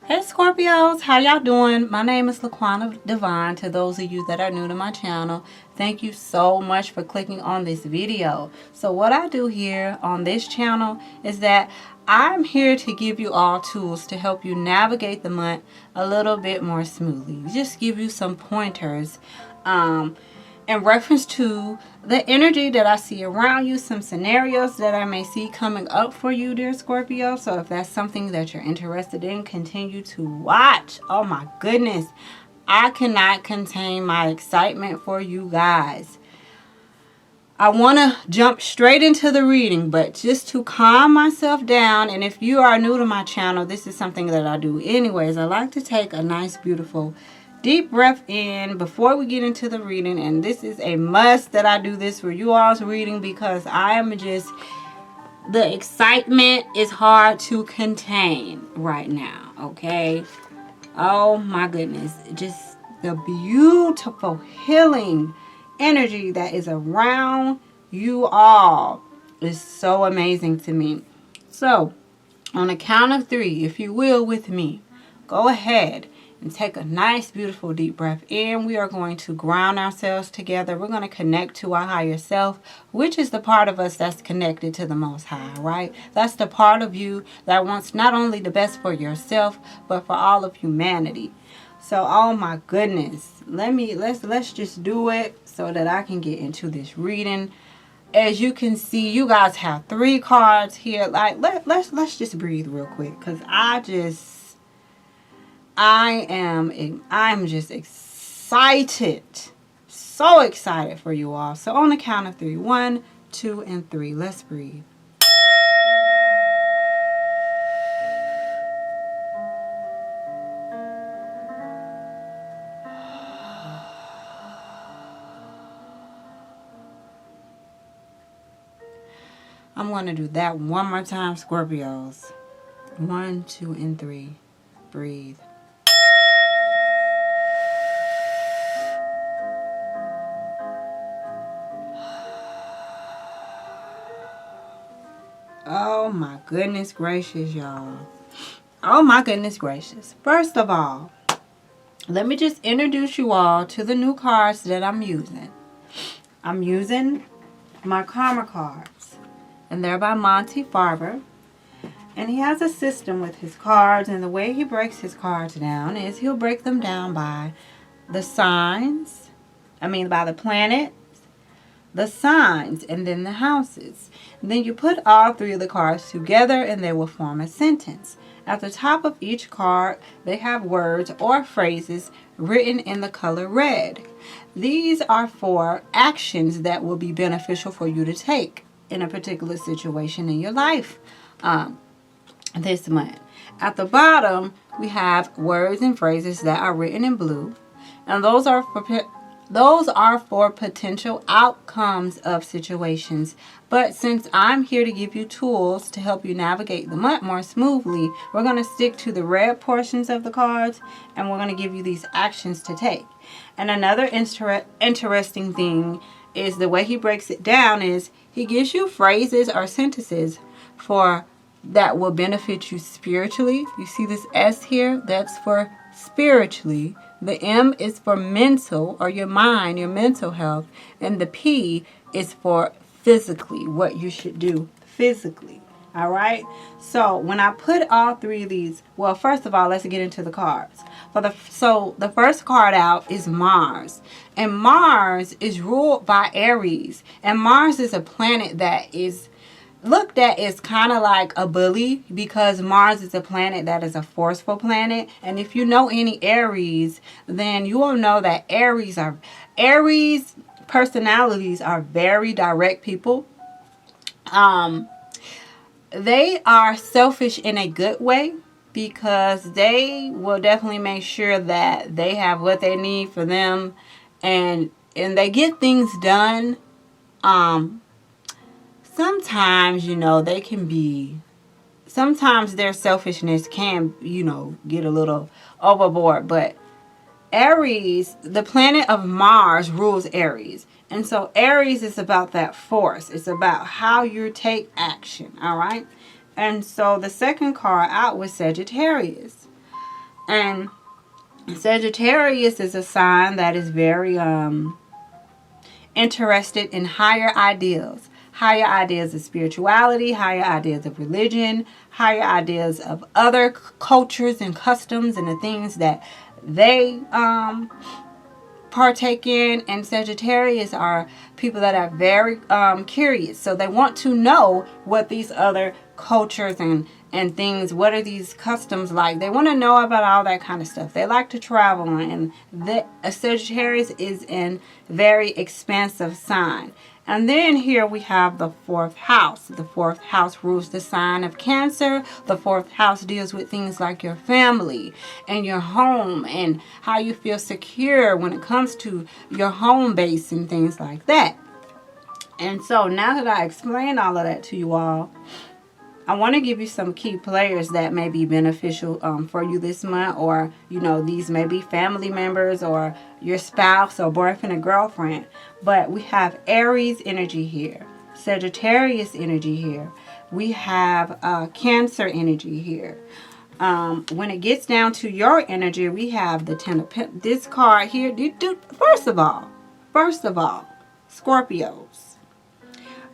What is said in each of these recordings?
Hey Scorpios, how y'all doing? My name is laquannadivine. To those of you that are new to my channel, thank you so much for clicking on this video. So what I do here on this channel is that I'm here to give you all tools to help you navigate the month a little bit more smoothly. Just give you some pointers in reference to the energy that I see around you, some scenarios that I may see coming up for you, dear Scorpio. So if that's something that you're interested in, continue to watch. Oh my goodness, I cannot contain my excitement for you guys. I want to jump straight into the reading, but just to calm myself down, and if you are new to my channel, this is something that I do anyways. I like to take a nice, beautiful, deep breath in before we get into the reading, and this is a must that I do this for you all's reading because I am just, the excitement is hard to contain right now, okay? Oh my goodness, just the beautiful healing energy that is around you all is so amazing to me. So on a count of 3, if you will, with me, go ahead and take a nice beautiful deep breath in. We are going to ground ourselves together. We're going to connect to our higher self, which is the part of us that's connected to the Most High, right? That's the part of you that wants not only the best for yourself but for all of humanity. So, oh my goodness, let's just do it so that I can get into this reading. As you can see, you guys have 3 cards here. Like, let's just breathe real quick, because I'm just excited, so excited for you all. So on the count of 3, 1, 2, and 3, let's breathe. I'm going to do that one more time, Scorpios. 1, 2, and 3. Breathe. Oh my goodness gracious, y'all. Oh my goodness gracious. First of all, let me just introduce you all to the new cards that I'm using. I'm using my Karma cards, and they're by Monty Farber. And he has a system with his cards, and the way he breaks his cards down is he'll break them down by the signs, by the planets, the signs, and then the houses. And then you put all 3 of the cards together and they will form a sentence. At the top of each card, they have words or phrases written in the color red. These are for actions that will be beneficial for you to take in a particular situation in your life this month. At the bottom, we have words and phrases that are written in blue, and those are for potential outcomes of situations. But since I'm here to give you tools to help you navigate the month more smoothly, we're going to stick to the red portions of the cards, and we're going to give you these actions to take. And another interesting thing is the way he breaks it down is he gives you phrases or sentences that will benefit you spiritually. You see this S here? That's for spiritually. The M is for mental, or your mind, your mental health. And the P is for physically, what you should do physically. All right? So when I put all 3 of these, well, first of all, let's get into the cards. So the first card out is Mars. And Mars is ruled by Aries. And Mars is a planet that is looked at as kind of like a bully, because Mars is a planet that is a forceful planet. And if you know any Aries, then you will know that Aries personalities are very direct people. They are selfish in a good way, because they will definitely make sure that they have what they need for them, and they get things done. Sometimes, sometimes their selfishness can, get a little overboard. But Aries, the planet of Mars, rules Aries. And so Aries is about that force. It's about how you take action, all right? And so the second card out was Sagittarius. And Sagittarius is a sign that is very interested in higher ideals. Higher ideas of spirituality, higher ideas of religion, higher ideas of other cultures and customs and the things that they partake in. And Sagittarius are people that are very curious. So they want to know what these other cultures and things, what are these customs like. They want to know about all that kind of stuff. They like to travel, and a Sagittarius is a very expansive sign. And then here we have the 4th house. The 4th house rules the sign of Cancer. The 4th house deals with things like your family and your home and how you feel secure when it comes to your home base and things like that. And so now that I explained all of that to you all, I want to give you some key players that may be beneficial for you this month. Or, you know, these may be family members or your spouse or boyfriend or girlfriend. But we have Aries energy here. Sagittarius energy here. We have Cancer energy here. When it gets down to your energy, we have the 10 of Pentacles. This card here, first of all, Scorpios.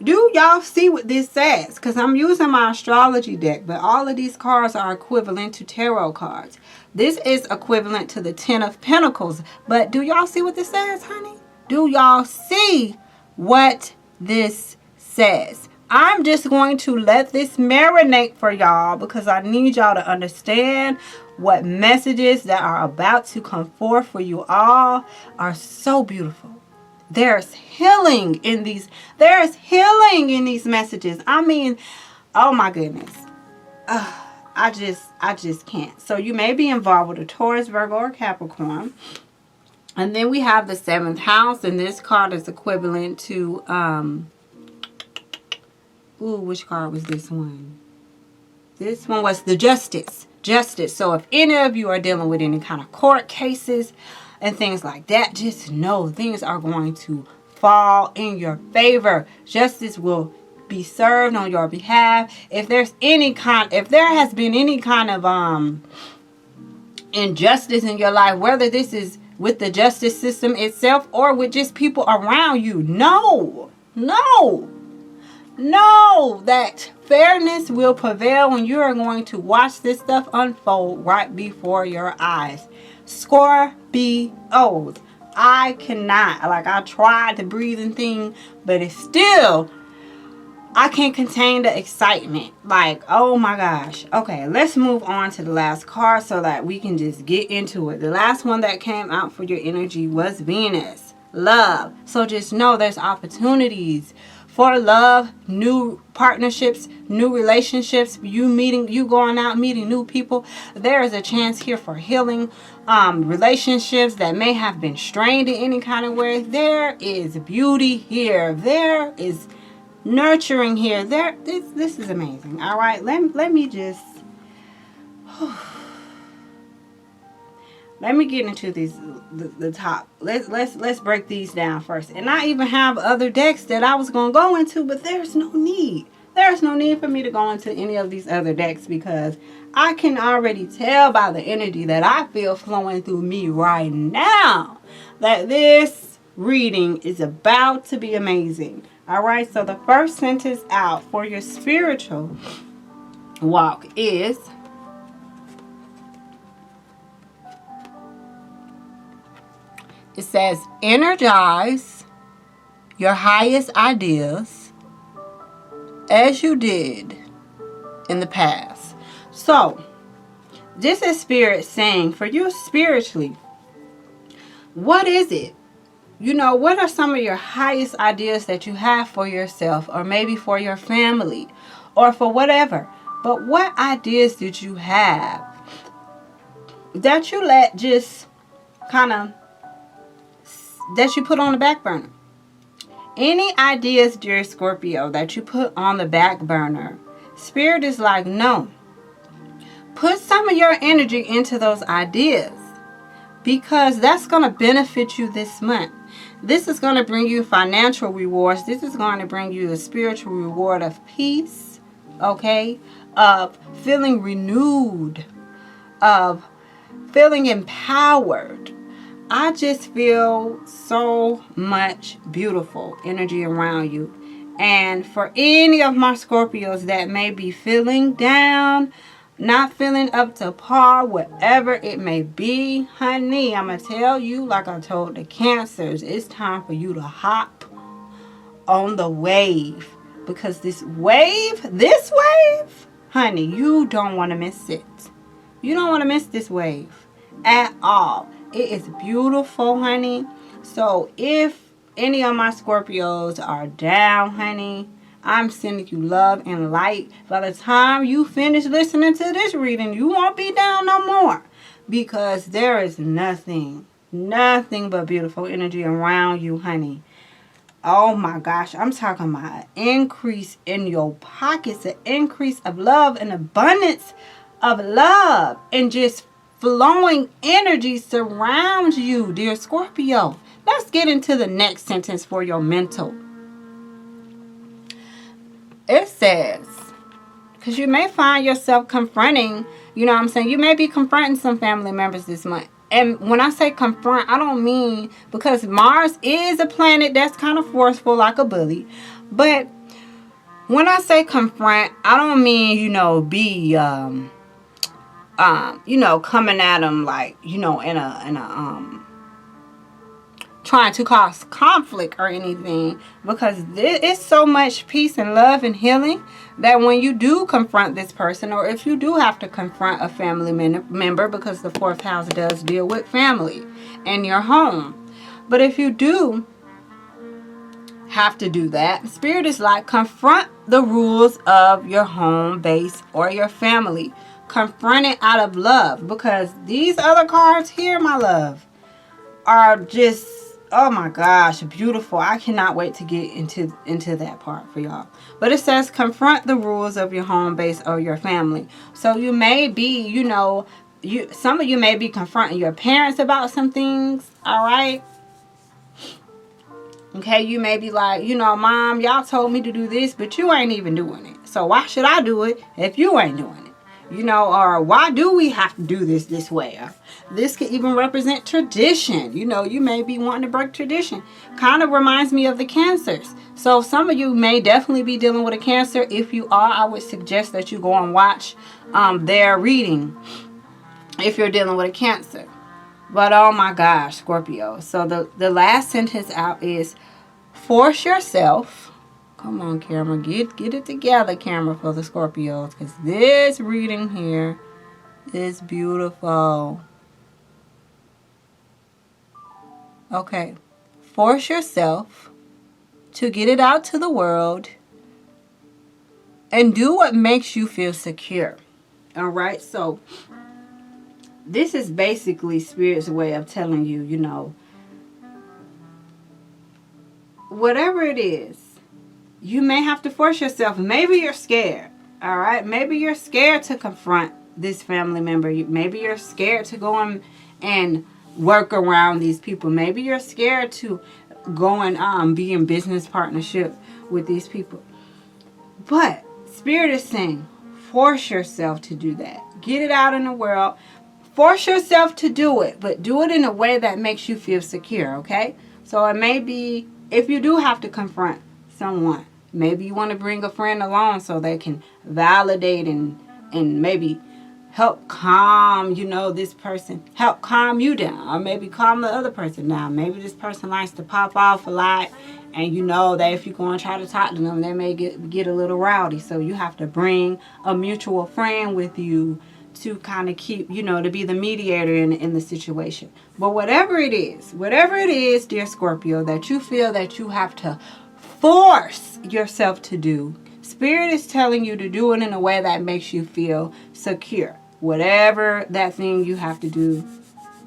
Do y'all see what this says? Because I'm using my astrology deck, but all of these cards are equivalent to tarot cards. This is equivalent to the 10 of Pentacles. But do y'all see what this says, honey? Do y'all see what this says? I'm just going to let this marinate for y'all because I need y'all to understand what messages that are about to come forth for you all are so beautiful. There's healing in these. There's healing in these messages. I mean, oh my goodness. I just can't. So you may be involved with a Taurus, Virgo, or Capricorn. And then we have the 7th house, and this card is equivalent to which card was this one? This one was the Justice. Justice. So if any of you are dealing with any kind of court cases and things like that, just know things are going to fall in your favor. Justice will be served on your behalf. If there has been any kind of injustice in your life, whether this is with the justice system itself or with just people around you, know that fairness will prevail when you are going to watch this stuff unfold right before your eyes. Scorpios. I cannot. I tried to breathe and thing, but it's still, I can't contain the excitement. Oh my gosh. Okay, let's move on to the last card so that we can just get into it. The last one that came out for your energy was Venus. Love. So just know there's opportunities for love, new partnerships, new relationships, you going out, meeting new people. There is a chance here for healing relationships that may have been strained in any kind of way. There is beauty here. There is nurturing here. This is amazing. All right, let me just let me get into the top. Let's break these down first. And I even have other decks that I was going to go into, but there's no need. There's no need for me to go into any of these other decks because I can already tell by the energy that I feel flowing through me right now that this reading is about to be amazing. All right, so the first sentence out for your spiritual walk is, it says, energize your highest ideas as you did in the past. So, this is Spirit saying, for you spiritually, what is it? You know, what are some of your highest ideas that you have for yourself, or maybe for your family, or for whatever? But what ideas did you have that you let just kind of, that you put on the back burner? Any ideas, dear Scorpio, that you put on the back burner, Spirit is like, no. Put some of your energy into those ideas because that's going to benefit you this month. This is going to bring you financial rewards. This is going to bring you a spiritual reward of peace, okay? Of feeling renewed, of feeling empowered. I just feel so much beautiful energy around you. And for any of my Scorpios that may be feeling down, not feeling up to par, whatever it may be, honey, I'm going to tell you, like I told the Cancers, it's time for you to hop on the wave. Because this wave, honey, you don't want to miss it. You don't want to miss this wave at all. It is beautiful, honey. So if any of my Scorpios are down, honey, I'm sending you love and light. By the time you finish listening to this reading, you won't be down no more. Because there is nothing but beautiful energy around you, honey. Oh my gosh, I'm talking about an increase in your pockets, an increase of love, an abundance of love, and just flowing energy surrounds you, dear Scorpio. Let's get into the next sentence for your mental. It says, because you may find yourself confronting, you know what I'm saying? You may be confronting some family members this month. And when I say confront, I don't mean, because Mars is a planet that's kind of forceful like a bully. But when I say confront, I don't mean, be, coming at them like, in a trying to cause conflict or anything, because it's so much peace and love and healing that when you do confront this person, or if you do have to confront a family member, because the 4th house does deal with family and your home, but if you do have to do that, Spirit is like, confront the rules of your home base or your family. Confront it out of love, because these other cards here, my love, are just, oh my gosh, beautiful. I cannot wait to get into that part for y'all. But it says confront the rules of your home base or your family. So you may be, some of you may be confronting your parents about some things, all right? Okay, you may be like, Mom, y'all told me to do this, but you ain't even doing it. So why should I do it if you ain't doing it? Or why do we have to do this way? This could even represent tradition. You may be wanting to break tradition. Kind of reminds me of the Cancers. So some of you may definitely be dealing with a Cancer. If you are, I would suggest that you go and watch their reading if you're dealing with a Cancer. But oh my gosh, Scorpio. So the last sentence out is, force yourself. Come on, camera. Get it together, camera, for the Scorpios. Because this reading here is beautiful. Okay. Force yourself to get it out to the world and do what makes you feel secure. All right? So this is basically Spirit's way of telling you, whatever it is, you may have to force yourself. Maybe you're scared. All right. Maybe you're scared to confront this family member. Maybe you're scared to go and work around these people. Maybe you're scared to go and be in business partnership with these people. But Spirit is saying, force yourself to do that. Get it out in the world. Force yourself to do it, but do it in a way that makes you feel secure. Okay. So it may be, if you do have to confront someone, maybe you want to bring a friend along so they can validate and maybe help calm, this person, help calm you down, or maybe calm the other person down. Maybe this person likes to pop off a lot, and that if you go and try to talk to them, they may get a little rowdy. So you have to bring a mutual friend with you to kind of keep, to be the mediator in the situation. But whatever it is, dear Scorpio, that you feel that you have to force yourself to do, Spirit is telling you to do it in a way that makes you feel secure. Whatever that thing you have to do,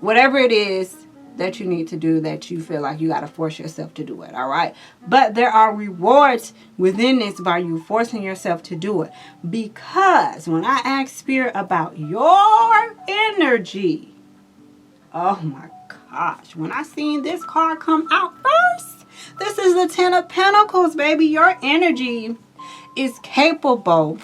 whatever it is that you need to do, that you feel like you got to force yourself to do it, all right? But there are rewards within this by you forcing yourself to do it. Because when I ask Spirit about your energy, oh my gosh, when I seen this card come out first, this is the 10 of Pentacles, baby. Your energy is capable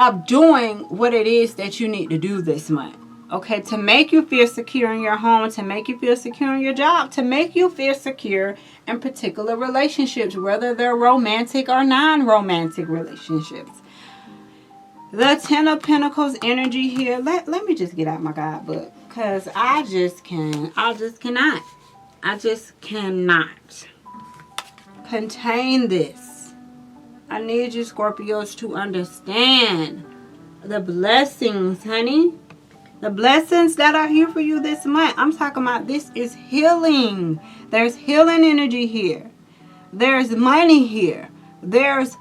of doing what it is that you need to do this month. Okay, to make you feel secure in your home, to make you feel secure in your job, to make you feel secure in particular relationships, whether they're romantic or non-romantic relationships. The Ten of Pentacles energy here. Let me just get out my guidebook, because I just cannot contain this. I need you Scorpios to understand the blessings, honey. The blessings that are here for you this month. I'm talking about this is healing. There's healing energy here. There's money here. There's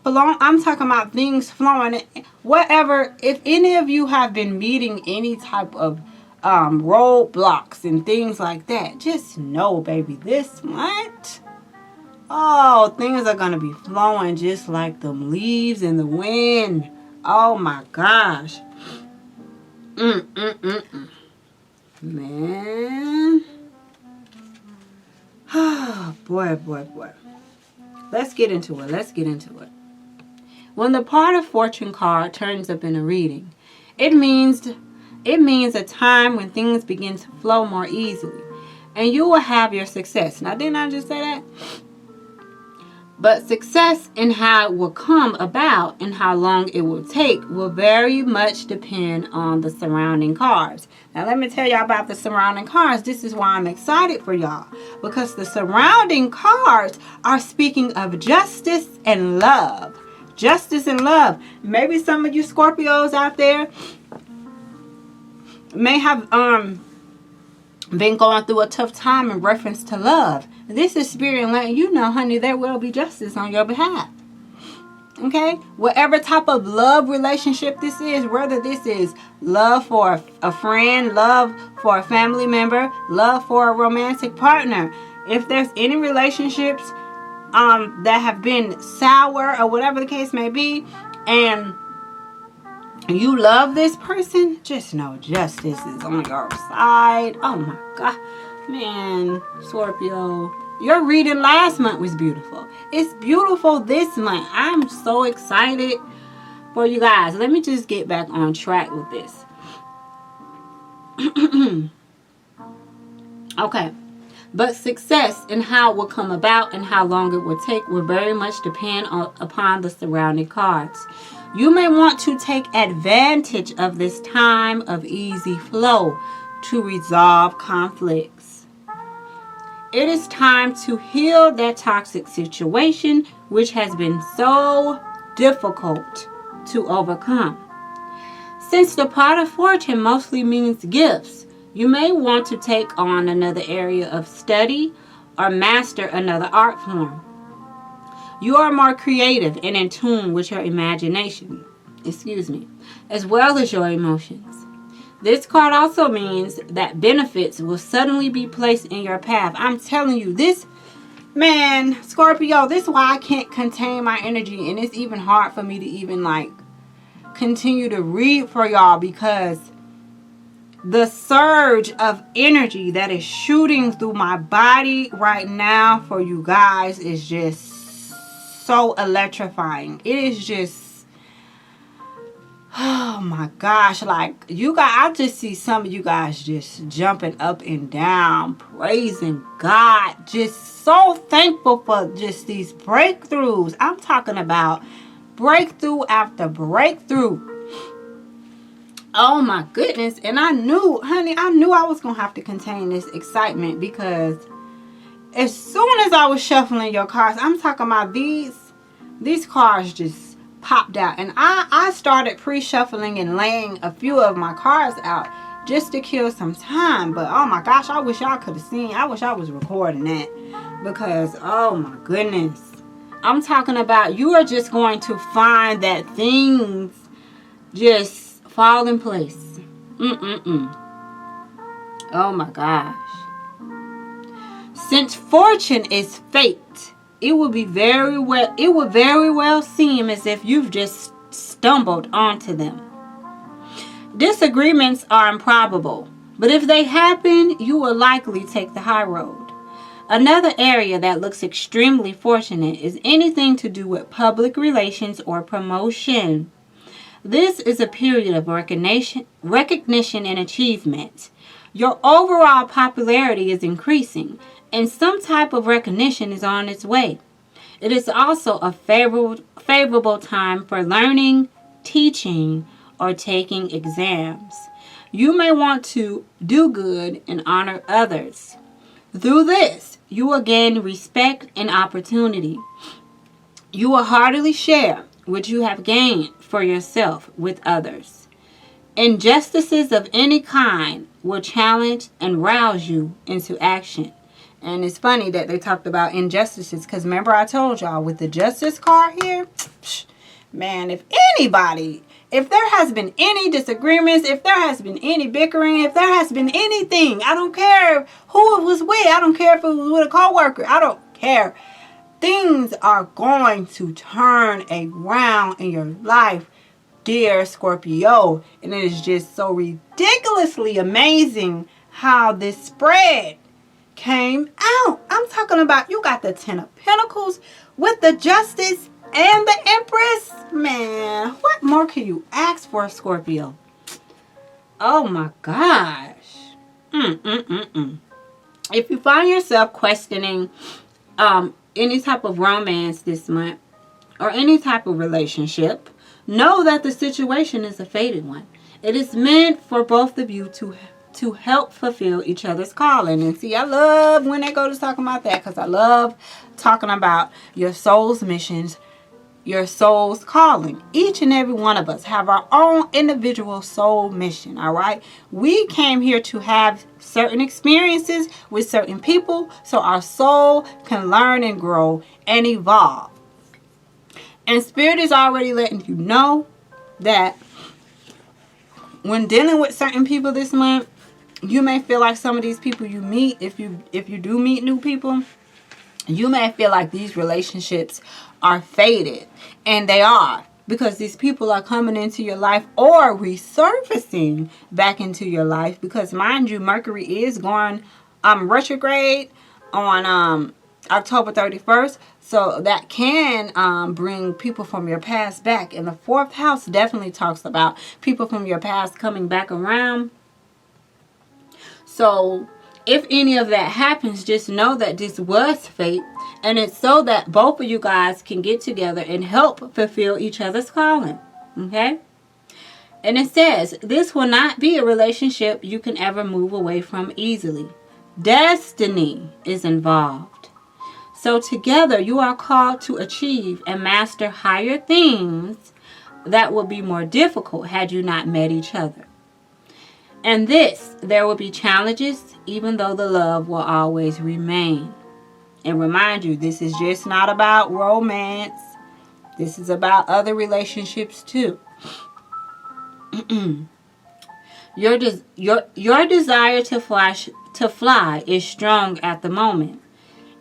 flow. I'm talking about things flowing. Whatever, if any of you have been meeting any type of roadblocks and things like that, just know, baby, this month, oh, things are going to be flowing just like the leaves in the wind. Oh my gosh. Man. Oh, boy. Let's get into it. When the Part of Fortune card turns up in a reading, it means a time when things begin to flow more easily, and you will have your success. Now, didn't I just say that? But success and how it will come about and how long it will take will very much depend on the surrounding cards. Now, let me tell y'all about the surrounding cards. This is why I'm excited for y'all, because the surrounding cards are speaking of justice and love. Justice and love. Maybe some of you Scorpios out there may have been going through a tough time in reference to love. This is spirit letting you know, honey, there will be justice on your behalf. Okay? Whatever type of love relationship this is, whether this is love for a friend, love for a family member, love for a romantic partner. If there's any relationships that have been sour or whatever the case may be, and you love this person, just know justice is on your side. Oh my God. Man, Scorpio, your reading last month was beautiful. It's beautiful this month. I'm so excited for you guys. Let me just get back on track with this. Okay. But success and how it will come about and how long it will take will very much depend upon the surrounding cards. You may want to take advantage of this time of easy flow to resolve conflicts. It is time to heal that toxic situation which has been so difficult to overcome. Since the Pot of Fortune mostly means gifts, you may want to take on another area of study or master another art form. You are more creative and in tune with your imagination, as well as your emotions. This card also means that benefits will suddenly be placed in your path. I'm telling you, this, man, Scorpio, this is why I can't contain my energy. And it's even hard for me to even, continue to read for y'all, because the surge of energy that is shooting through my body right now for you guys is just so electrifying. It is just, oh my gosh, you guys, I just see some of you guys just jumping up and down, praising God, just so thankful for just these breakthroughs. I'm talking about breakthrough after breakthrough. Oh my goodness. And I knew I was going to have to contain this excitement, because as soon as I was shuffling your cards, I'm talking about these cards just popped out. And I started pre-shuffling and laying a few of my cards out just to kill some time. But oh my gosh, I wish y'all could have seen. I wish I was recording that, because oh my goodness. I'm talking about you are just going to find that things just fall in place. Oh my gosh. Since fortune is fate, it will very well seem as if you've just stumbled onto them. Disagreements are improbable, but if they happen, you will likely take the high road. Another area that looks extremely fortunate is anything to do with public relations or promotion. This is a period of recognition and achievement. Your overall popularity is increasing, and some type of recognition is on its way. It is also a favorable time for learning, teaching, or taking exams. You may want to do good and honor others. Through this, you will gain respect and opportunity. You will heartily share what you have gained for yourself with others. Injustices of any kind will challenge and rouse you into action. And it's funny that they talked about injustices, because remember I told y'all with the justice card here, man, if there has been any disagreements, if there has been any bickering, if there has been anything, I don't care who it was with, I don't care if it was with a coworker, I don't care. Things are going to turn around in your life, dear Scorpio. And it is just so ridiculously amazing how this spread came out. I'm talking about you got the Ten of Pentacles with the Justice and the Empress. Man, what more can you ask for, Scorpio? Oh my gosh. If you find yourself questioning any type of romance this month or any type of relationship, know that the situation is a fated one. It is meant for both of you to help fulfill each other's calling. And see, I love when they go to talking about that, because I love talking about your soul's missions, your soul's calling. Each and every one of us have our own individual soul mission, all right? We came here to have certain experiences with certain people so our soul can learn and grow and evolve. And Spirit is already letting you know that when dealing with certain people this month, you may feel like some of these people you meet, if you do meet new people, you may feel like these relationships are faded. And they are, because these people are coming into your life or resurfacing back into your life. Because mind you, Mercury is going retrograde on October 31st. So that can bring people from your past back. And the 4th house definitely talks about people from your past coming back around. So if any of that happens, just know that this was fate. And it's so that both of you guys can get together and help fulfill each other's calling. Okay? And it says, this will not be a relationship you can ever move away from easily. Destiny is involved. So together you are called to achieve and master higher things that would be more difficult had you not met each other. And there will be challenges, even though the love will always remain. And remind you, this is just not about romance. This is about other relationships too. Your desire to fly is strong at the moment.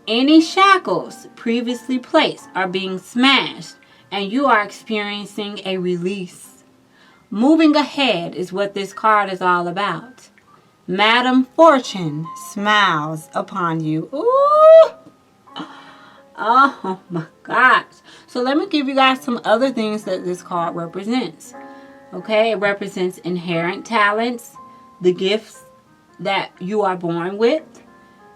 Any shackles previously placed are being smashed, and you are experiencing a release. Moving ahead is what this card is all about. Madam Fortune smiles upon you. Ooh! Oh my gosh. So let me give you guys some other things that this card represents. Okay, it represents inherent talents, the gifts that you are born with.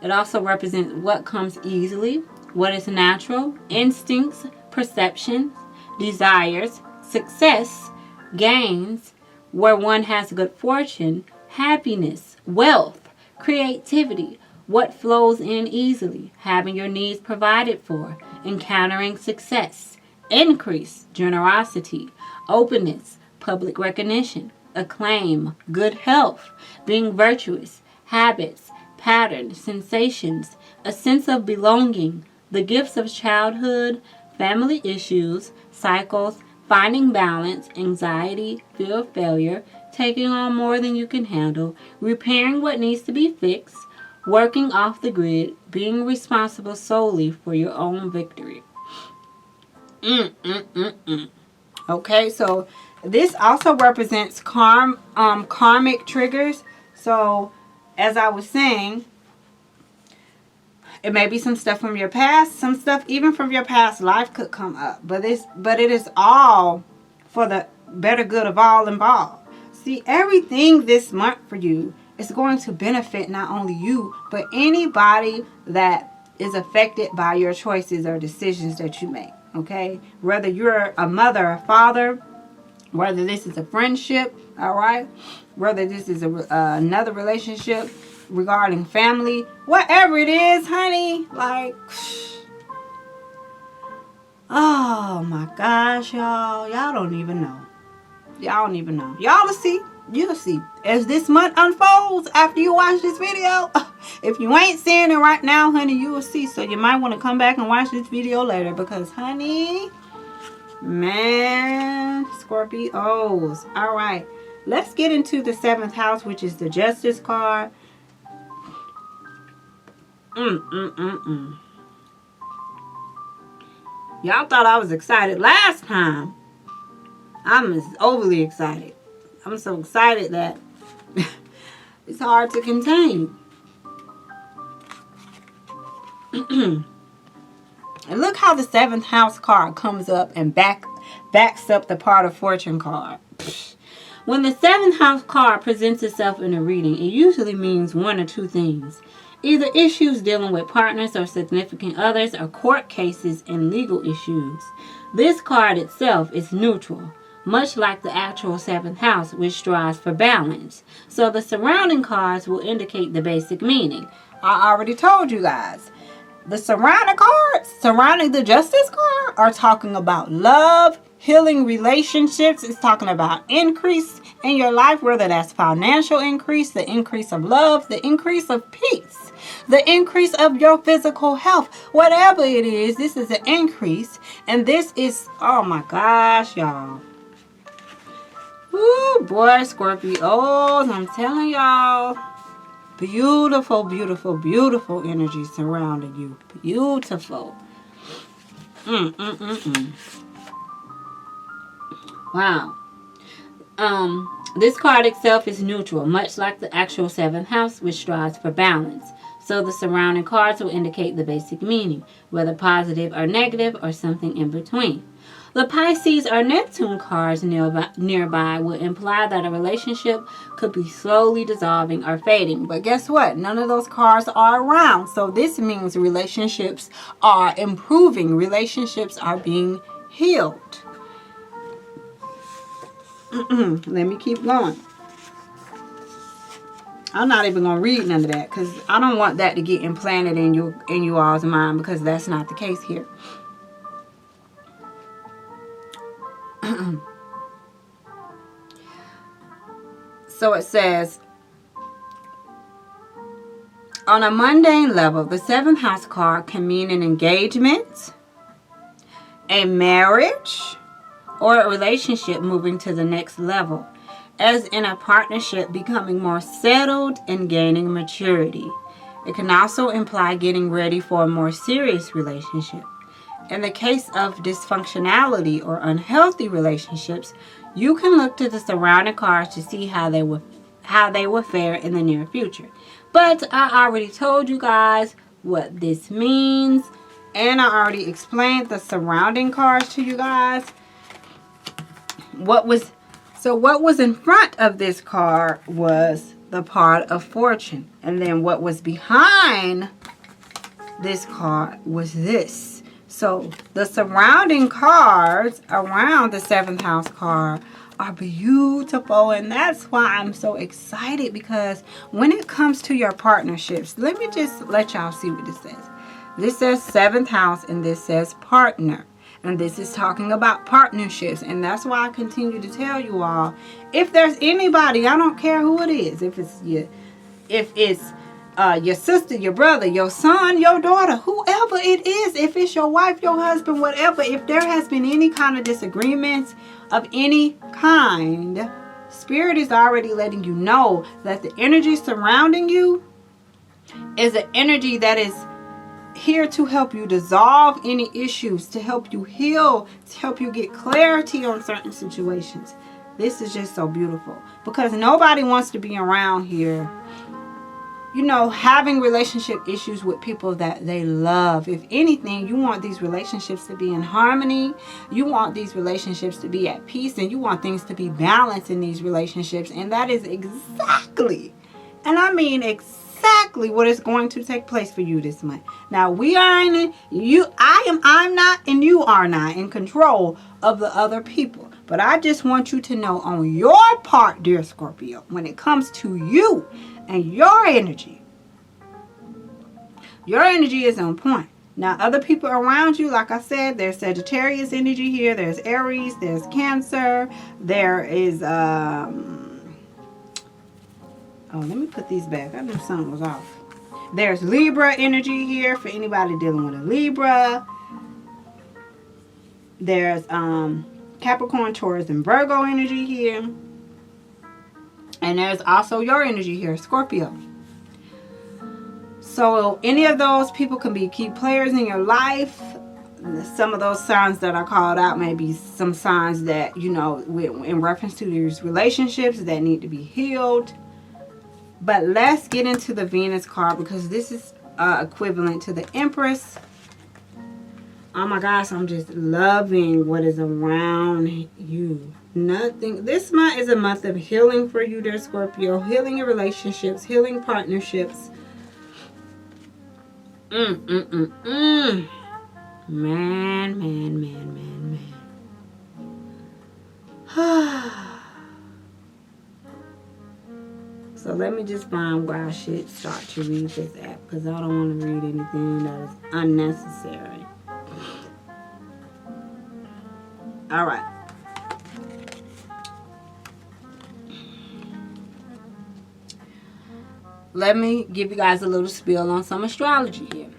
It also represents what comes easily, what is natural, instincts, perceptions, desires, success, gains, where one has good fortune, happiness, wealth, creativity, what flows in easily, having your needs provided for, encountering success, increase, generosity, openness, public recognition, acclaim, good health, being virtuous, habits, patterns, sensations, a sense of belonging, the gifts of childhood, family issues, cycles, finding balance, anxiety, fear of failure, taking on more than you can handle, repairing what needs to be fixed, working off the grid, being responsible solely for your own victory. Okay, so this also represents karmic triggers. So, as I was saying, it may be some stuff from your past, some stuff even from your past life could come up. But it is all for the better good of all involved. See, everything this month for you is going to benefit not only you, but anybody that is affected by your choices or decisions that you make. Okay? Whether you're a mother or father, whether this is a friendship, all right? Whether this is another relationship regarding family, whatever it is, honey, like, oh my gosh, y'all. Y'all don't even know. Y'all don't even know. Y'all will see. You'll see. As this month unfolds after you watch this video, if you ain't seeing it right now, honey, you will see. So you might want to come back and watch this video later because, honey, man, Scorpios. All right. Let's get into the 7th house, which is the Justice card. Y'all thought I was excited last time. I'm overly excited. I'm so excited that it's hard to contain. And look how the 7th house card comes up and backs up the part of fortune card. When the 7th house card presents itself in a reading, it usually means one or two things. Either issues dealing with partners or significant others, or court cases and legal issues. This card itself is neutral, much like the actual 7th house, which strives for balance. So the surrounding cards will indicate the basic meaning. I already told you guys. The surrounding cards, surrounding the Justice card, are talking about love, healing relationships. It's talking about increase in your life, whether that's financial increase, the increase of love, the increase of peace, the increase of your physical health. Whatever it is, this is an increase. And this is, oh my gosh, y'all. Woo, boy, Scorpios, I'm telling y'all. Beautiful, beautiful, beautiful energy surrounding you. Beautiful. Wow. This card itself is neutral, much like the actual 7th house, which strives for balance. So the surrounding cards will indicate the basic meaning, whether positive or negative or something in between. The Pisces or Neptune cards nearby would imply that a relationship could be slowly dissolving or fading. But guess what? None of those cards are around. So this means relationships are improving. Relationships are being healed. Let me keep going. I'm not even going to read none of that because I don't want that to get implanted in you all's mind, because that's not the case here. So it says, on a mundane level, the 7th house card can mean an engagement, a marriage, or a relationship moving to the next level, as in a partnership becoming more settled and gaining maturity. It can also imply getting ready for a more serious relationship. In the case of dysfunctionality or unhealthy relationships, you can look to the surrounding cards to see how they will fare in the near future. But I already told you guys what this means, and I already explained the surrounding cards to you guys. What was in front of this card was the part of fortune, and then what was behind this card was this. So the surrounding cards around the 7th house card are beautiful, and that's why I'm so excited, because when it comes to your partnerships, let me just let y'all see what this says. This says 7th house, and this says partner. And this is talking about partnerships. And that's why I continue to tell you all, if there's anybody, I don't care who it is, if it's your sister, your brother, your son, your daughter, whoever it is, if it's your wife, your husband, whatever, if there has been any kind of disagreements of any kind, Spirit is already letting you know that the energy surrounding you is an energy that is here to help you dissolve any issues, to help you heal, to help you get clarity on certain situations. This is just so beautiful, because nobody wants to be around here you know, having relationship issues with people that they love. If anything, you want these relationships to be in harmony. You want these relationships to be at peace, and you want things to be balanced in these relationships. And that is exactly, and I mean exactly, what is going to take place for you this month. Now, we are in it. I'm not, and you are not in control of the other people. But I just want you to know on your part, dear Scorpio, when it comes to you and your energy is on point. Now, other people around you, like I said, there's Sagittarius energy here. There's Aries. There's Cancer. There is, oh, let me put these back. I knew something was off. There's Libra energy here for anybody dealing with a Libra. There's, Capricorn, Taurus, and Virgo energy here. And there's also your energy here, Scorpio. So any of those people can be key players in your life. Some of those signs that I called out may be some signs that, you know, in reference to these relationships that need to be healed. But let's get into the Venus card, because this is equivalent to the Empress. Oh my gosh, I'm just loving what is around you. Nothing. This month is a month of healing for you, dear Scorpio. Healing your relationships, healing partnerships. Man. So let me just find where I should start to read this app, because I don't want to read anything that is unnecessary. All right. Let me give you guys a little spiel on some astrology here.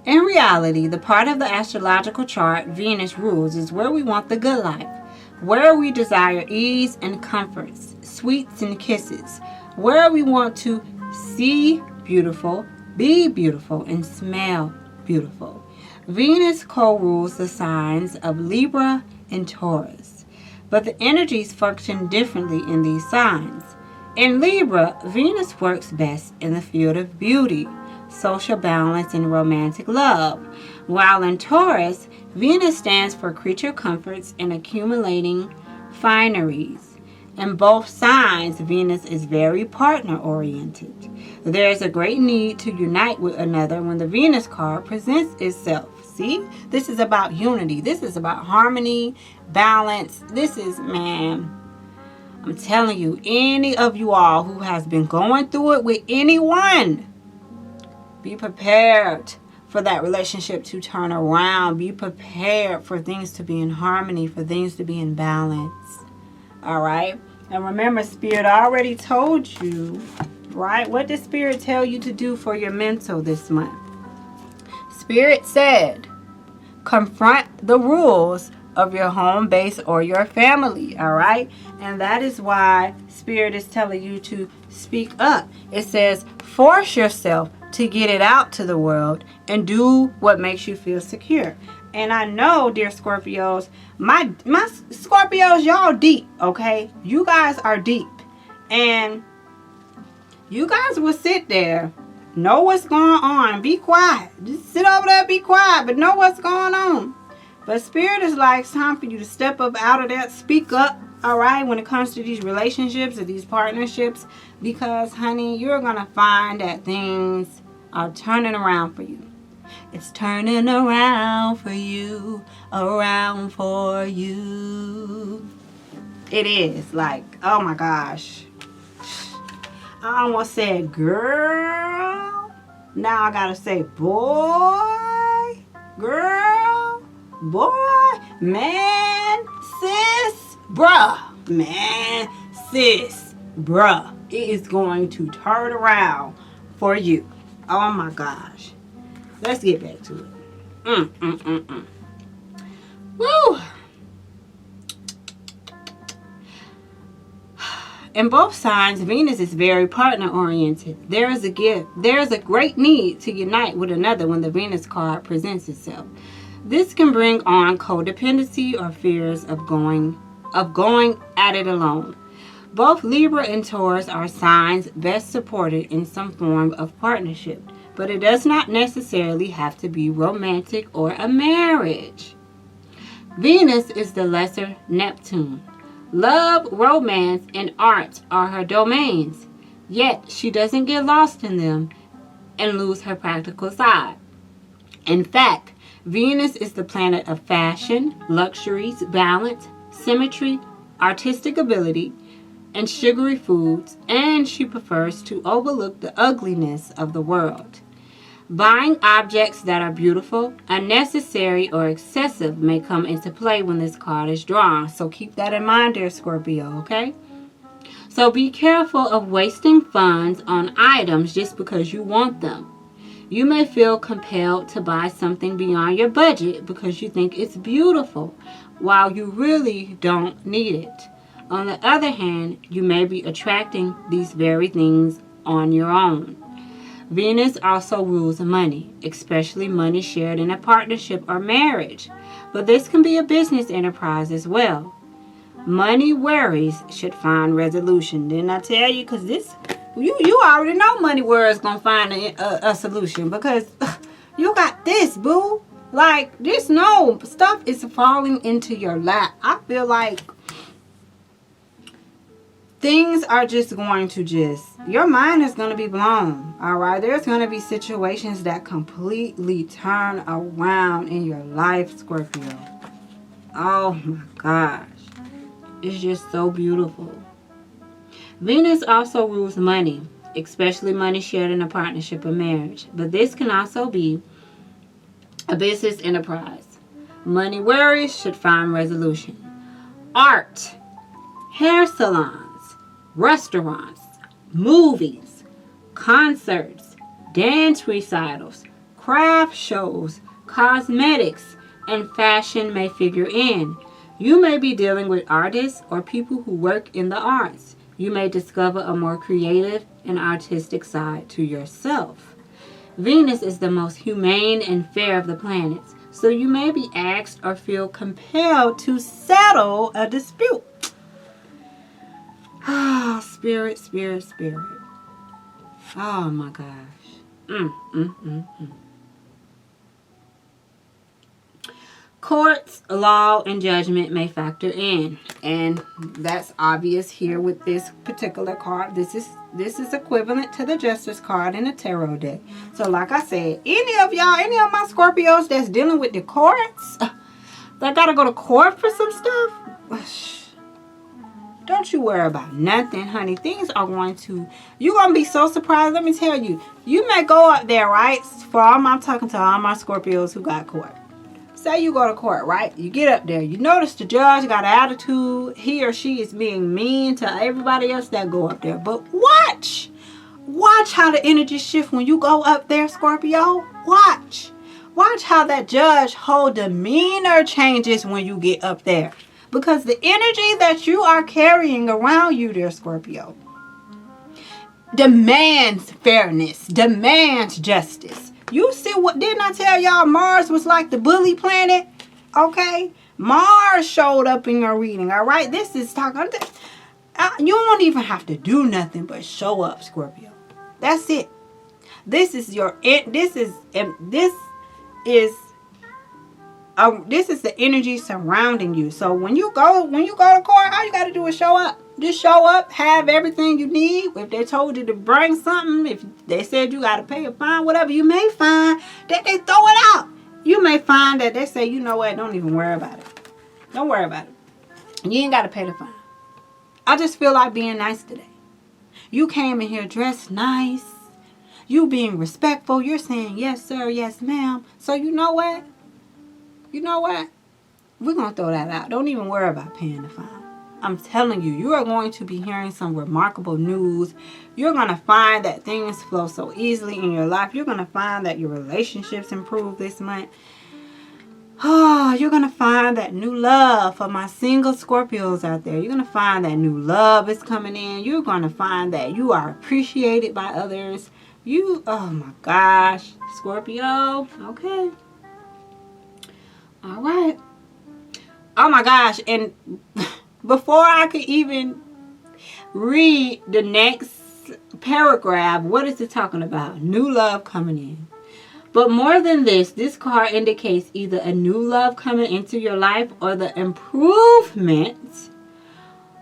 In reality, the part of the astrological chart Venus rules is where we want the good life, where we desire ease and comforts, sweets and kisses, where we want to see beautiful, be beautiful, and smell beautiful. Venus co-rules the signs of Libra and Taurus, but the energies function differently in these signs. In Libra, Venus works best in the field of beauty, social balance, and romantic love, while in Taurus, Venus stands for creature comforts and accumulating fineries. In both signs, Venus is very partner-oriented. There is a great need to unite with another when the Venus card presents itself. See? This is about unity. This is about harmony, balance. This is, man, I'm telling you, any of you all who has been going through it with anyone, be prepared for that relationship to turn around. Be prepared for things to be in harmony, for things to be in balance. All right? And remember, Spirit already told you, right? What did Spirit tell you to do for your mental this month? Spirit said, confront the rules of your home base or your family, all right? And that is why Spirit is telling you to speak up. It says, force yourself to get it out to the world and do what makes you feel secure. And I know, dear Scorpios, my Scorpios, y'all deep, okay? You guys are deep. And you guys will sit there, know what's going on, be quiet. Just sit over there, be quiet, but know what's going on. But Spirit is like, it's time for you to step up out of that, speak up, all right, when it comes to these relationships or these partnerships. Because, honey, you're going to find that things are turning around for you. It's turning around for you, around for you. It is like, oh my gosh. I almost said girl. Now I gotta say boy, girl, boy, man, sis, bruh. Man, sis, bruh. It is going to turn around for you. Oh my gosh. Let's get back to it. Woo! In both signs, Venus is very partner-oriented. There is a gift. There is a great need to unite with another when the Venus card presents itself. This can bring on codependency or fears of going at it alone. Both Libra and Taurus are signs best supported in some form of partnership, but it does not necessarily have to be romantic or a marriage. Venus is the lesser Neptune. Love, romance, and art are her domains, yet she doesn't get lost in them and lose her practical side. In fact, Venus is the planet of fashion, luxuries, balance, symmetry, artistic ability, and sugary foods, and she prefers to overlook the ugliness of the world. Buying objects that are beautiful, unnecessary, or excessive may come into play when this card is drawn. So keep that in mind, dear Scorpio, okay? So be careful of wasting funds on items just because you want them. You may feel compelled to buy something beyond your budget because you think it's beautiful, while you really don't need it. On the other hand, you may be attracting these very things on your own. Venus also rules money, especially money shared in a partnership or marriage. But this can be a business enterprise as well. Money worries should find resolution. Didn't I tell you? Because this, you already know money worries going to find a solution. Because you got this, boo. Like, just know stuff is falling into your lap. I feel like things are just going to your mind is going to be blown, all right? There's going to be situations that completely turn around in your life, Scorpio. Oh my gosh. It's just so beautiful. Venus also rules money, especially money shared in a partnership or marriage. But this can also be a business enterprise. Money worries should find resolution. Art, hair salons, restaurants, movies, concerts, dance recitals, craft shows, cosmetics, and fashion may figure in. You may be dealing with artists or people who work in the arts. You may discover a more creative and artistic side to yourself. Venus is the most humane and fair of the planets, so you may be asked or feel compelled to settle a dispute. Ah, spirit, spirit, spirit. Oh my gosh. Courts, law, and judgment may factor in, and that's obvious here with this particular card. This is equivalent to the Justice card in a tarot deck. So like I said, any of my Scorpios that's dealing with the courts, that gotta go to court for some stuff, don't you worry about nothing, honey. Things are you're going to be so surprised. Let me tell you, you may go up there, right? I'm talking to all my Scorpios who got court. Say you go to court, right? You get up there. You notice the judge got an attitude. He or she is being mean to everybody else that go up there. But watch. Watch how the energy shift when you go up there, Scorpio. Watch. Watch how that judge whole demeanor changes when you get up there. Because the energy that you are carrying around you, dear Scorpio, demands fairness, demands justice. You see what, didn't I tell y'all Mars was like the bully planet? Okay? Mars showed up in your reading, all right? This is talking, you don't even have to do nothing but show up, Scorpio. That's it. This is the energy surrounding you. So when you go to court, all you got to do is show up. Just show up, have everything you need. If they told you to bring something, if they said you got to pay a fine, whatever, you may find that they throw it out. You may find that they say, you know what, don't even worry about it. Don't worry about it. You ain't got to pay the fine. I just feel like being nice today. You came in here dressed nice. You being respectful. You're saying, yes, sir, yes, ma'am. So you know what? You know what? We're going to throw that out. Don't even worry about paying the fine. I'm telling you, you are going to be hearing some remarkable news. You're going to find that things flow so easily in your life. You're going to find that your relationships improve this month. Oh, you're going to find that new love for my single Scorpios out there. You're going to find that new love is coming in. You're going to find that you are appreciated by others. Oh my gosh, Scorpio. Okay. All right. Oh my gosh. And before I could even read the next paragraph. What is it talking about? New love coming in. But more than this card indicates either a new love coming into your life or the improvement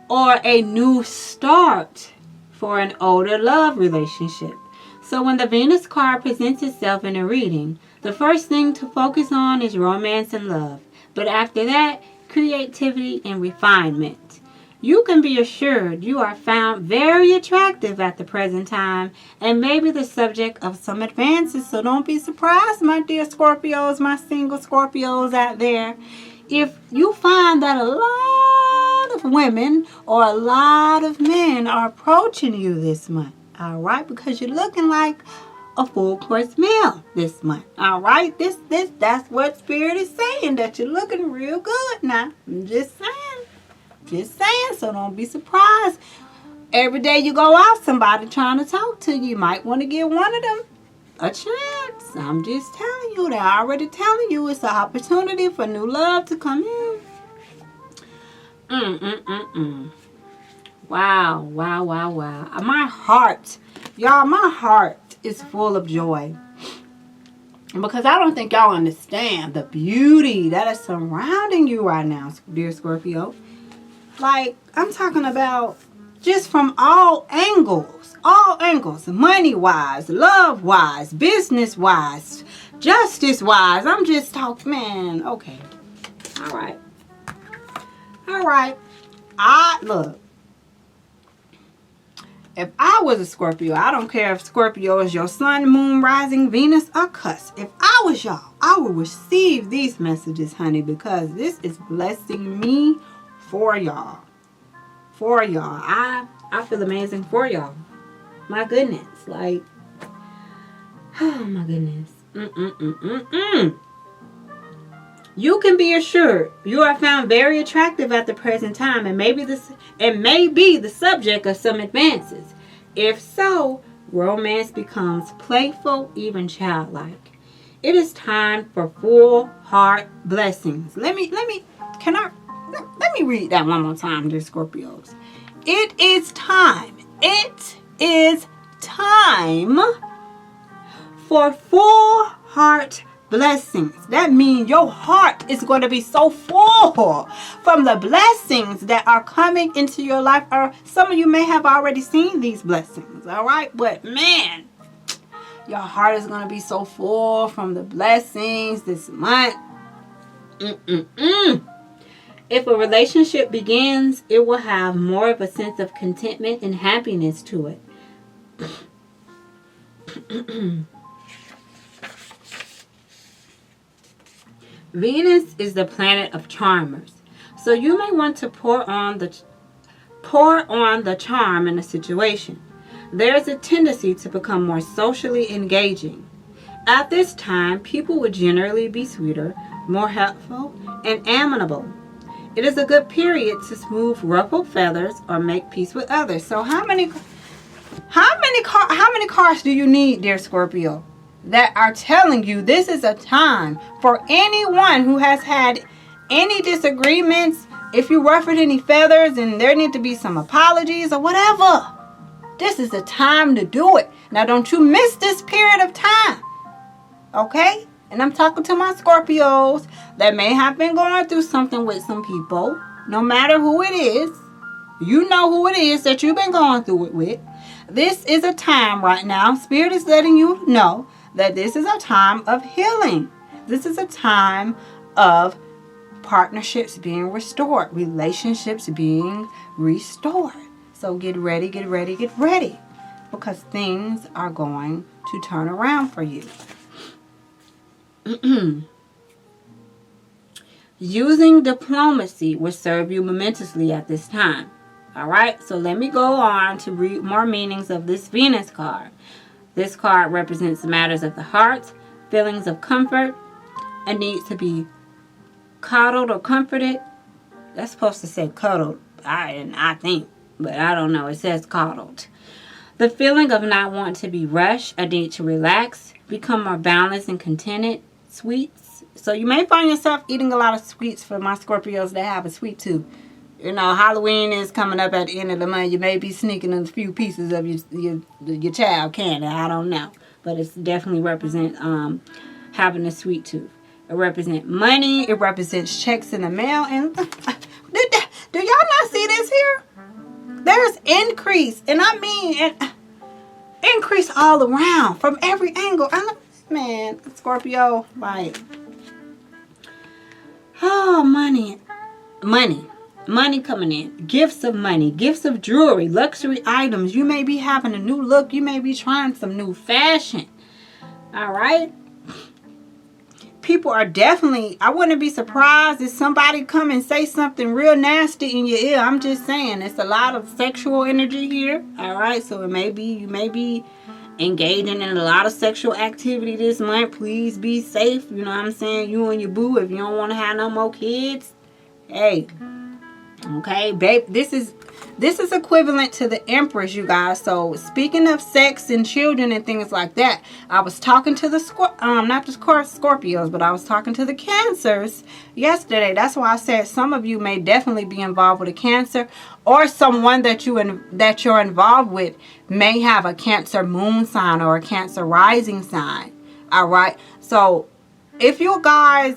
or a new start for an older love relationship. So when the Venus card presents itself in a reading, the first thing to focus on is romance and love. But after that, creativity and refinement. You can be assured you are found very attractive at the present time and maybe the subject of some advances. So don't be surprised, my dear Scorpios, my single Scorpios out there, if you find that a lot of women or a lot of men are approaching you this month. All right, because you're looking like a full course meal this month. All right, that's what Spirit is saying, that you're looking real good now. I'm just saying. Just saying, so don't be surprised. Every day you go out, somebody trying to talk to you. You might want to give one of them a chance. I'm just telling you. They're already telling you it's an opportunity for new love to come in. Wow. My heart, y'all, my heart is full of joy. Because I don't think y'all understand the beauty that is surrounding you right now, dear Scorpio. Like, I'm talking about just from all angles, money-wise, love-wise, business-wise, justice-wise. I'm just talking, man, okay. All right. Look, if I was a Scorpio, I don't care if Scorpio is your sun, moon, rising, Venus, or cusp. If I was y'all, I would receive these messages, honey, because this is blessing me for y'all. I feel amazing for y'all. My goodness. Like, oh my goodness. You can be assured you are found very attractive at the present time and may be the subject of some advances. If so, romance becomes playful, even childlike. It is time for full heart blessings. Let me read that one more time, dear Scorpios. It is time for full heart blessings. That means your heart is going to be so full from the blessings that are coming into your life. Or some of you may have already seen these blessings, all right? But man, your heart is going to be so full from the blessings this month. If a relationship begins, it will have more of a sense of contentment and happiness to it. Venus is the planet of charmers. So you may want to pour on the charm in a situation. There is a tendency to become more socially engaging. At this time, people will generally be sweeter, more helpful, and amenable. It is a good period to smooth ruffled feathers or make peace with others. So how many cards do you need, dear Scorpio, that are telling you this is a time for anyone who has had any disagreements? If you ruffled any feathers and there need to be some apologies or whatever, this is the time to do it. Now don't you miss this period of time, okay? And I'm talking to my Scorpios that may have been going through something with some people. No matter who it is, you know who it is that you've been going through it with. This is a time right now. Spirit is letting you know that this is a time of healing. This is a time of partnerships being restored, relationships being restored. So get ready, because things are going to turn around for you. Using diplomacy will serve you momentously at this time. All right, so let me go on to read more meanings of this Venus card. This card represents matters of the heart, feelings of comfort, a need to be coddled or comforted. That's supposed to say cuddled, I think, but I don't know. It says coddled. The feeling of not wanting to be rushed, a need to relax, become more balanced and contented. Sweets. So you may find yourself eating a lot of sweets for my Scorpios that have a sweet tooth. You know, Halloween is coming up at the end of the month. You may be sneaking a few pieces of your child candy. I don't know. But it's definitely represent having a sweet tooth. It represents money. It represents checks in the mail. And do y'all not see this here? There's increase. And I mean increase all around from every angle. Man, Scorpio, like, oh, money coming in, gifts of money, gifts of jewelry, luxury items. You may be having a new look. You may be trying some new fashion. All right, people are definitely, I wouldn't be surprised if somebody come and say something real nasty in your ear. I'm just saying, it's a lot of sexual energy here. All right, so you may be engaging in a lot of sexual activity this month. Please be safe. You know what I'm saying? You and your boo, if you don't want to have no more kids, hey, okay, babe, this is equivalent to the Empress, you guys. So speaking of sex and children and things like that, I was talking to the not just Scorpios, but I was talking to the Cancers yesterday. That's why I said some of you may definitely be involved with a Cancer, or someone that you're involved with may have a Cancer moon sign or a Cancer rising sign. All right, so if you guys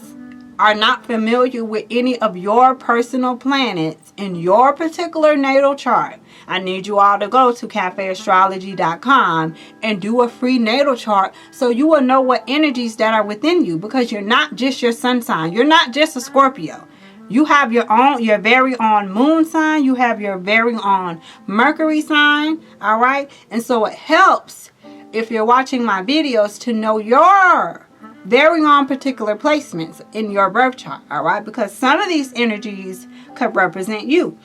are not familiar with any of your personal planets in your particular natal chart, I need you all to go to cafeastrology.com and do a free natal chart so you will know what energies that are within you, because you're not just your sun sign. You're not just a Scorpio. You have your very own moon sign. You have your very own Mercury sign. All right. And so it helps if you're watching my videos to know your very own particular placements in your birth chart. All right. Because some of these energies could represent you,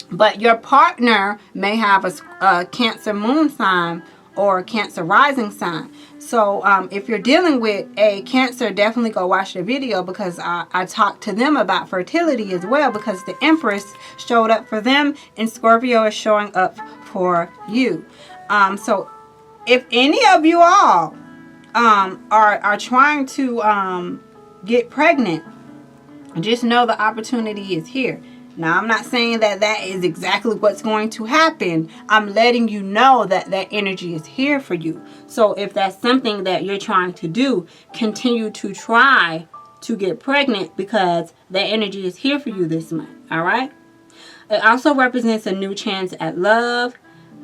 but your partner may have a Cancer moon sign or a Cancer rising sign. So if you're dealing with a Cancer, definitely go watch the video, because I talked to them about fertility as well, because the Empress showed up for them and Scorpio is showing up for you. So if any of you all are trying to get pregnant, just know the opportunity is here. Now, I'm not saying that that is exactly what's going to happen. I'm letting you know that that energy is here for you. So if that's something that you're trying to do, continue to try to get pregnant, because that energy is here for you this month. All right. It also represents a new chance at love.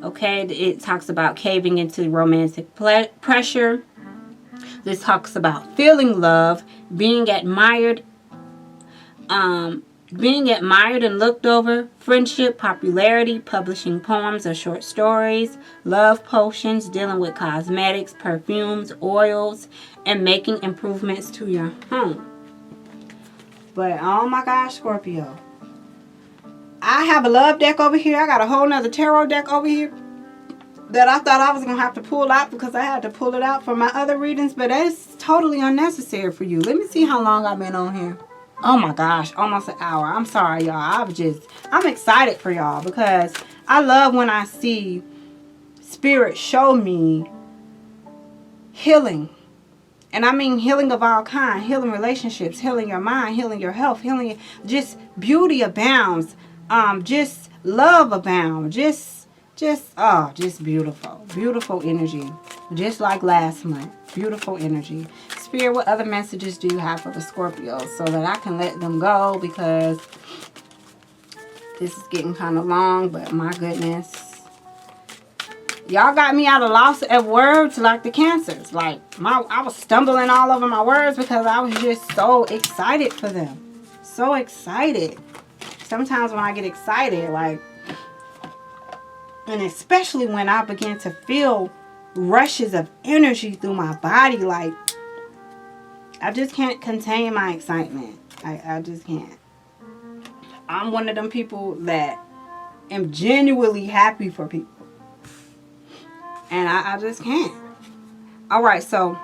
Okay. It talks about caving into romantic pressure. This talks about feeling love, being admired and looked over, friendship, popularity, publishing poems or short stories, love potions, dealing with cosmetics, perfumes, oils, and making improvements to your home. But oh my gosh, Scorpio, I have a love deck over here. I got a whole nother tarot deck over here that I thought I was going to have to pull out, because I had to pull it out for my other readings, but that's totally unnecessary for you. Let me see how long I've been on here. Oh my gosh, almost an hour. I'm sorry, y'all. I'm excited for y'all, because I love when I see Spirit show me healing. And I mean healing of all kinds. Healing relationships, healing your mind, healing your health, healing, just beauty abounds. Just love abounds. Just beautiful. Beautiful energy. Just like last month. Beautiful energy. Spirit, what other messages do you have for the Scorpios so that I can let them go, because this is getting kind of long, but my goodness. Y'all got me at a loss of words like the Cancers. Like, I was stumbling all over my words because I was just so excited for them. So excited. Sometimes when I get excited, like, and especially when I begin to feel rushes of energy through my body, like, I just can't contain my excitement. I just can't. I'm one of them people that am genuinely happy for people. And I just can't. Alright, so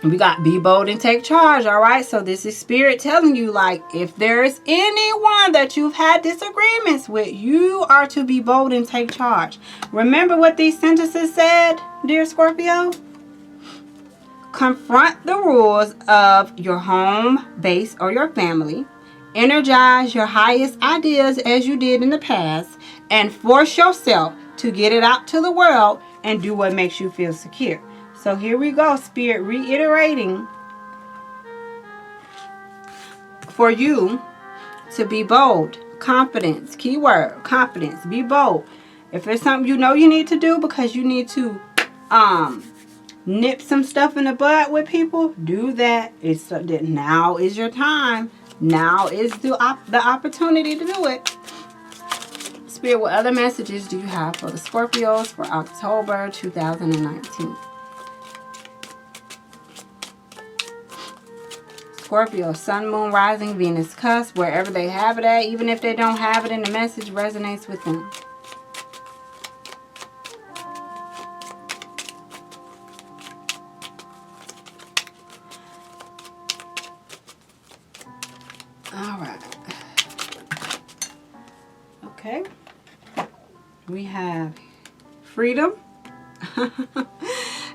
we got be bold and take charge. Alright, so this is Spirit telling you, like, if there is anyone that you've had disagreements with, you are to be bold and take charge. Remember what these sentences said, dear Scorpio? Confront the rules of your home base or your family Energize your highest ideas as you did in the past and force yourself to get it out to the world and do what makes you feel secure. So here we go, Spirit, reiterating for you to be bold. Confidence, keyword, confidence, be bold. If it's something you know you need to do because you need to nip some stuff in the bud with people, do that. Now is your time. Now is the opportunity to do it. Spirit, what other messages do you have for the Scorpios for October 2019? Scorpio, Sun, Moon, Rising, Venus, Cusp, wherever they have it at, even if they don't have it and the message resonates with them. All right. Okay. We have freedom.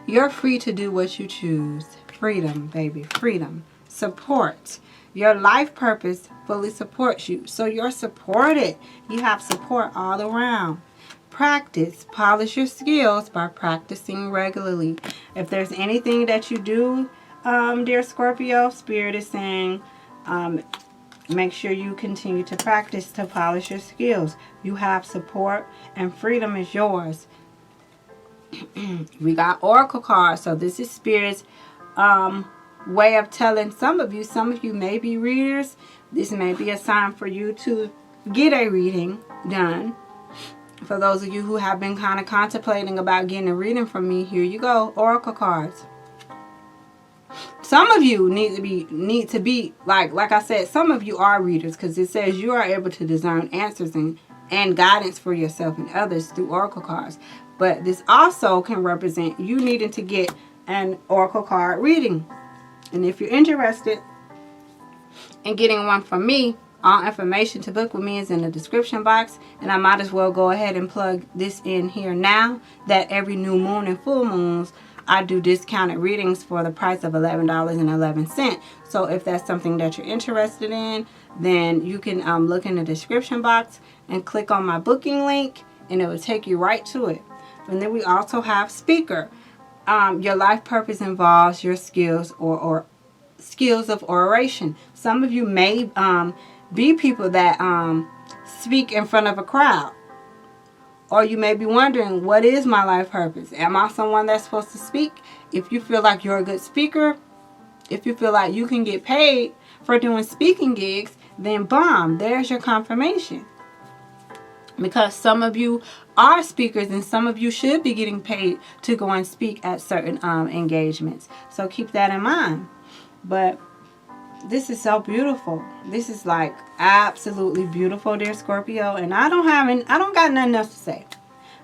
You're free to do what you choose. Freedom, baby, freedom. Support. Your life purpose fully supports you. So you're supported. You have support all around. Practice. Polish your skills by practicing regularly. If there's anything that you do, dear Scorpio, Spirit is saying, make sure you continue to practice to polish your skills. You have support and freedom is yours. We got Oracle cards. So this is Spirit's way of telling some of you may be readers. This may be a sign for you to get a reading done. For those of you who have been kind of contemplating about getting a reading from me, here you go, Oracle cards. Some of you need to be like I said, some of you are readers because it says you are able to discern answers and guidance for yourself and others through Oracle cards. But this also can represent you needing to get an Oracle card reading. And if you're interested in getting one from me, all information to book with me is in the description box. And I might as well go ahead and plug this in here now that every new moon and full moons, I do discounted readings for the price of $11.11. So if that's something that you're interested in, then you can look in the description box and click on my booking link and it will take you right to it. And then we also have speaker. Your life purpose involves your skills or skills of oration. Some of you may be people that speak in front of a crowd. Or you may be wondering, what is my life purpose? Am I someone that's supposed to speak? If you feel like you're a good speaker, if you feel like you can get paid for doing speaking gigs, then boom, there's your confirmation. Because some of you are speakers and some of you should be getting paid to go and speak at certain engagements. So keep that in mind. But this is so beautiful. This is like absolutely beautiful, dear Scorpio. And I don't got nothing else to say.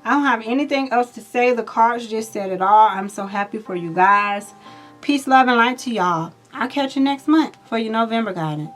I don't have anything else to say. The cards just said it all. I'm so happy for you guys. Peace, love, and light to y'all. I'll catch you next month for your November guidance.